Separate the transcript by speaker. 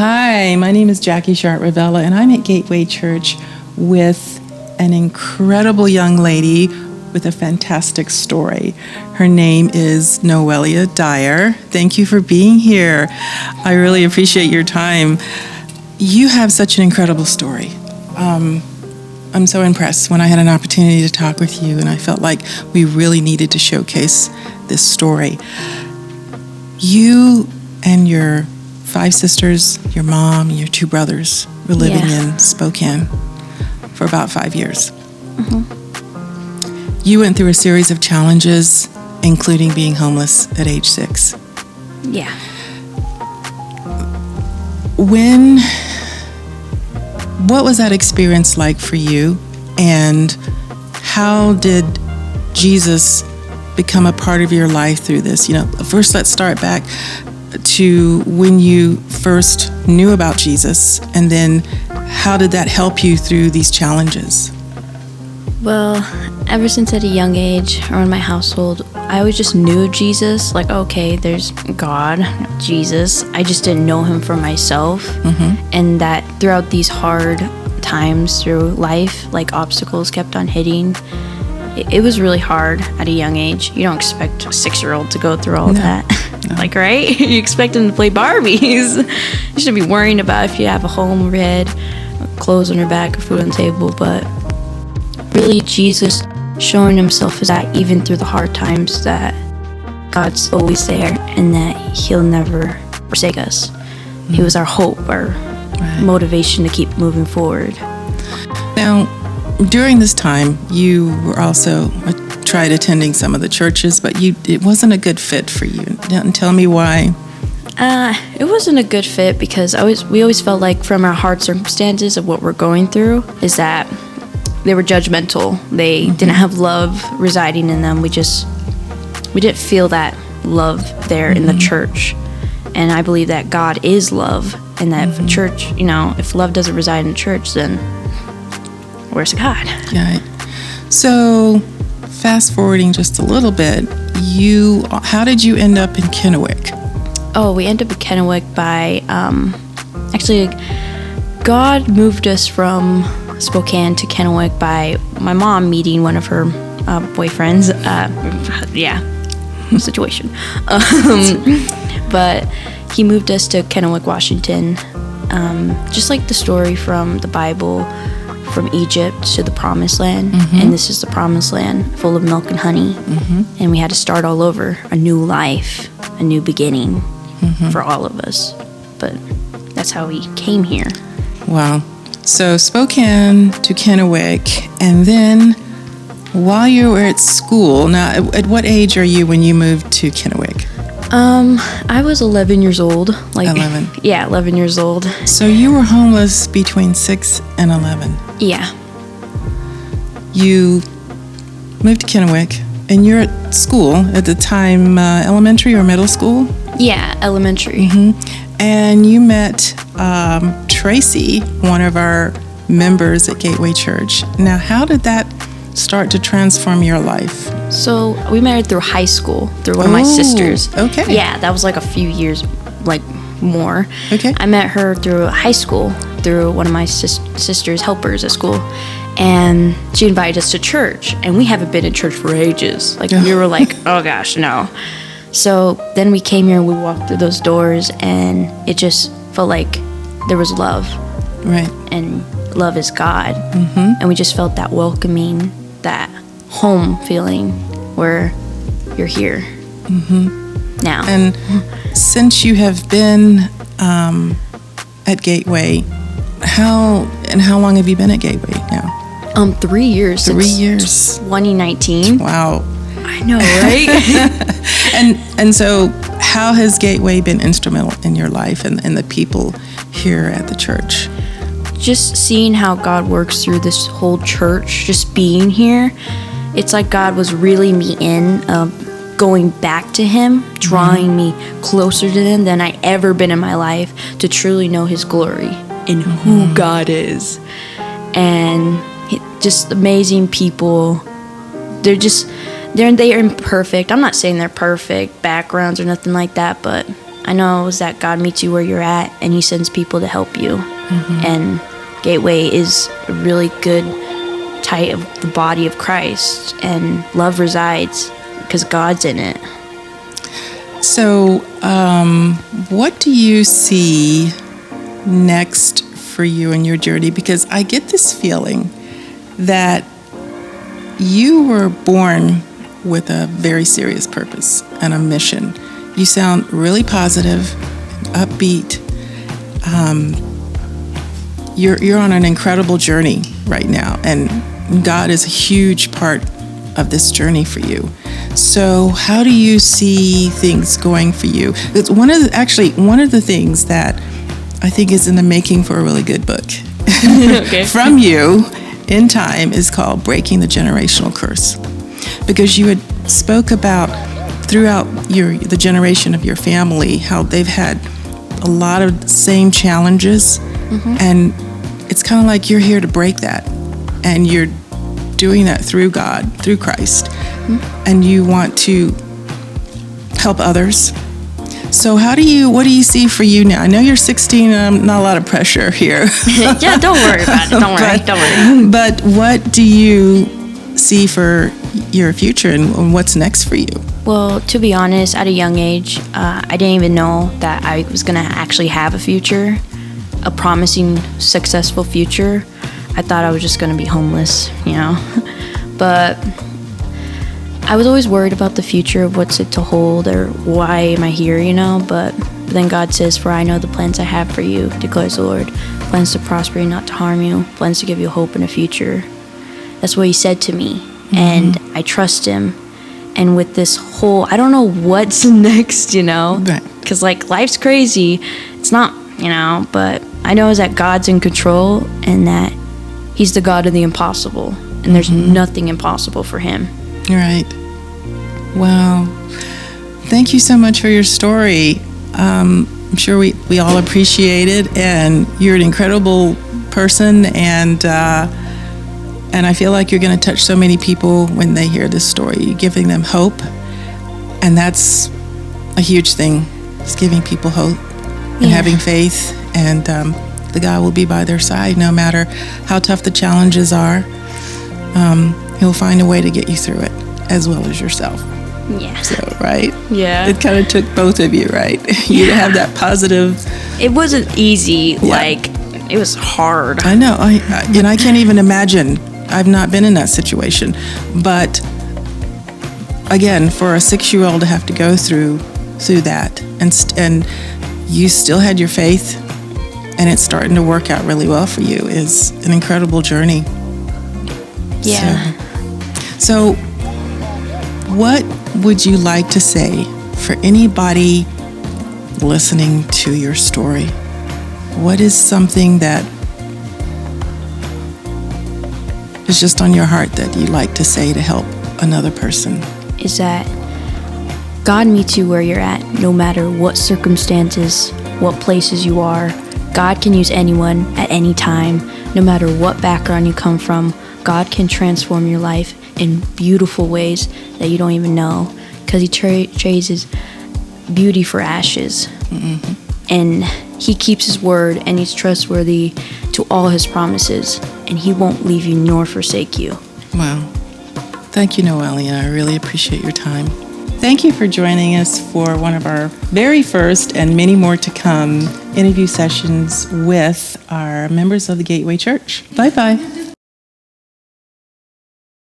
Speaker 1: Hi, my name is Jackie Sharp-Ravella, and I'm at Gateway Church with an incredible young lady with a fantastic story. Her name is Noellia Dyer. Thank you for being here. I really appreciate your time. You have such an incredible story. I'm so impressed when I had an opportunity to talk with you, and I felt like we really needed to showcase this story. You and your 5 sisters, your mom, and your 2 brothers were living in Spokane for about 5 years. Mm-hmm. You went through a series of challenges, including being homeless at age 6.
Speaker 2: Yeah.
Speaker 1: What was that experience like for you, and how did Jesus become a part of your life through this? First let's start back to when you first knew about Jesus, and then how did that help you through these challenges?
Speaker 2: Well, ever since at a young age, around my household, I always just knew of Jesus. Like, okay, there's God, Jesus. I just didn't know him for myself. Mm-hmm. And that throughout these hard times through life, like obstacles kept on hitting, it was really hard at a young age. You don't expect a 6-year-old to go through all that. No. Like, right? You expect them to play Barbies. You shouldn't be worrying about if you have a home over your head, clothes on your back, or food on the table. But really, Jesus showing himself is that even through the hard times, that God's always there and that he'll never forsake us. Mm-hmm. He was our hope, our motivation to keep moving forward.
Speaker 1: Now, during this time, you were also tried attending some of the churches, but it wasn't a good fit for you. Tell me why.
Speaker 2: It wasn't a good fit because we always felt like, from our hard circumstances of what we're going through, is that they were judgmental. They didn't have love residing in them. We didn't feel that love there in the church. And I believe that God is love, and that if a church, if love doesn't reside in the church, then where's God?
Speaker 1: Yeah. So, fast forwarding just a little bit, how did you end up in Kennewick?
Speaker 2: Oh, we ended up in Kennewick by, actually, God moved us from Spokane to Kennewick by my mom meeting one of her boyfriends. Situation. But he moved us to Kennewick, Washington. Just like the story from the Bible, from Egypt to the Promised Land. Mm-hmm. And this is the Promised Land, full of milk and honey. Mm-hmm. And we had to start all over, a new life, a new beginning for all of us. But that's how we came here.
Speaker 1: Wow. So Spokane to Kennewick, and then while you were at school, now at what age are you when you moved to Kennewick?
Speaker 2: I was 11 years old.
Speaker 1: 11?
Speaker 2: Yeah, 11 years old.
Speaker 1: So you were homeless between 6 and 11?
Speaker 2: Yeah.
Speaker 1: You moved to Kennewick, and you're at school at the time, elementary or middle school?
Speaker 2: Yeah, elementary.
Speaker 1: Mm-hmm. And you met Tracy, one of our members at Gateway Church. Now, how did that start to transform your life?
Speaker 2: So we married through high school, through one of my sisters.
Speaker 1: Okay.
Speaker 2: Yeah, that was like a few years, more.
Speaker 1: Okay.
Speaker 2: I met her through high school, through one of my sister's helpers at school. And she invited us to church. And we haven't been in church for ages. We were like, oh gosh, no. So then we came here and we walked through those doors, and it just felt like there was love.
Speaker 1: Right.
Speaker 2: And love is God. Mm-hmm. And we just felt that welcoming, that home feeling where you're here now.
Speaker 1: And since you have been at Gateway, how long have you been at Gateway now?
Speaker 2: 3 years.
Speaker 1: 3 years.
Speaker 2: 2019.
Speaker 1: Wow.
Speaker 2: I know, right?
Speaker 1: And so how has Gateway been instrumental in your life and the people here at the church?
Speaker 2: Just seeing how God works through this whole church, just being here, it's like God was reeling me in, going back to him, drawing me closer to him than I ever been in my life, to truly know his glory and who God is. And just amazing people. They're imperfect. I'm not saying they're perfect backgrounds or nothing like that, but I know is that God meets you where you're at, and He sends people to help you. And Gateway is a really good type of the body of Christ, and love resides because God's in it.
Speaker 1: So, what do you see next for you in your journey? Because I get this feeling that you were born with a very serious purpose and a mission. You sound really positive, upbeat. You're on an incredible journey right now, and God is a huge part of this journey for you. So how do you see things going for you? It's one of the things that I think is in the making for a really good book from you in time is called Breaking the Generational Curse. Because you had spoke about throughout the generation of your family how they've had a lot of same challenges, and it's kind of like you're here to break that, and you're doing that through God, through Christ, and you want to help others. So what do you see for you now? I know you're 16 and not a lot of pressure here.
Speaker 2: Yeah, don't worry about it. Don't worry.
Speaker 1: But what do you see for your future and what's next for you?
Speaker 2: Well, to be honest, at a young age, I didn't even know that I was going to actually have a future, a promising, successful future. I thought I was just going to be homeless, But I was always worried about the future of what's it to hold or why am I here, But then God says, "For I know the plans I have for you," declares the Lord. Plans to prosper you, not to harm you. Plans to give you hope and a future. That's what He said to me. And I trust Him. And with this whole, I don't know what's next,
Speaker 1: Right.
Speaker 2: Because, life's crazy. It's not, but I know is that God's in control and that He's the God of the impossible. And there's nothing impossible for Him.
Speaker 1: Right. Wow. Thank you so much for your story. I'm sure we all appreciate it, and you're an incredible person, and I feel like you're going to touch so many people when they hear this story. You're giving them hope, and that's a huge thing. It's giving people hope and having faith, and the God will be by their side no matter how tough the challenges are. He'll find a way to get you through it as well as yourself.
Speaker 2: Yeah.
Speaker 1: So, right?
Speaker 2: Yeah.
Speaker 1: It kind of took both of you, right? You to have that positive.
Speaker 2: It wasn't easy. It was hard.
Speaker 1: I know. I can't even imagine. I've not been in that situation. But again, for a 6-year-old to have to go through that, and you still had your faith, and it's starting to work out really well for you, is an incredible journey.
Speaker 2: Yeah.
Speaker 1: So what would you like to say for anybody listening to your story? What is something that is just on your heart that you'd like to say to help another person?
Speaker 2: Is that God meets you where you're at, no matter what circumstances, what places you are. God can use anyone at any time, no matter what background you come from. God can transform your life in beautiful ways that you don't even know, because He trades beauty for ashes. And He keeps His word, and He's trustworthy to all His promises, and He won't leave you nor forsake you.
Speaker 1: Wow. Thank you, Noellia. I really appreciate your time. Thank you for joining us for one of our very first and many more to come interview sessions with our members of the Gateway Church. Bye-bye.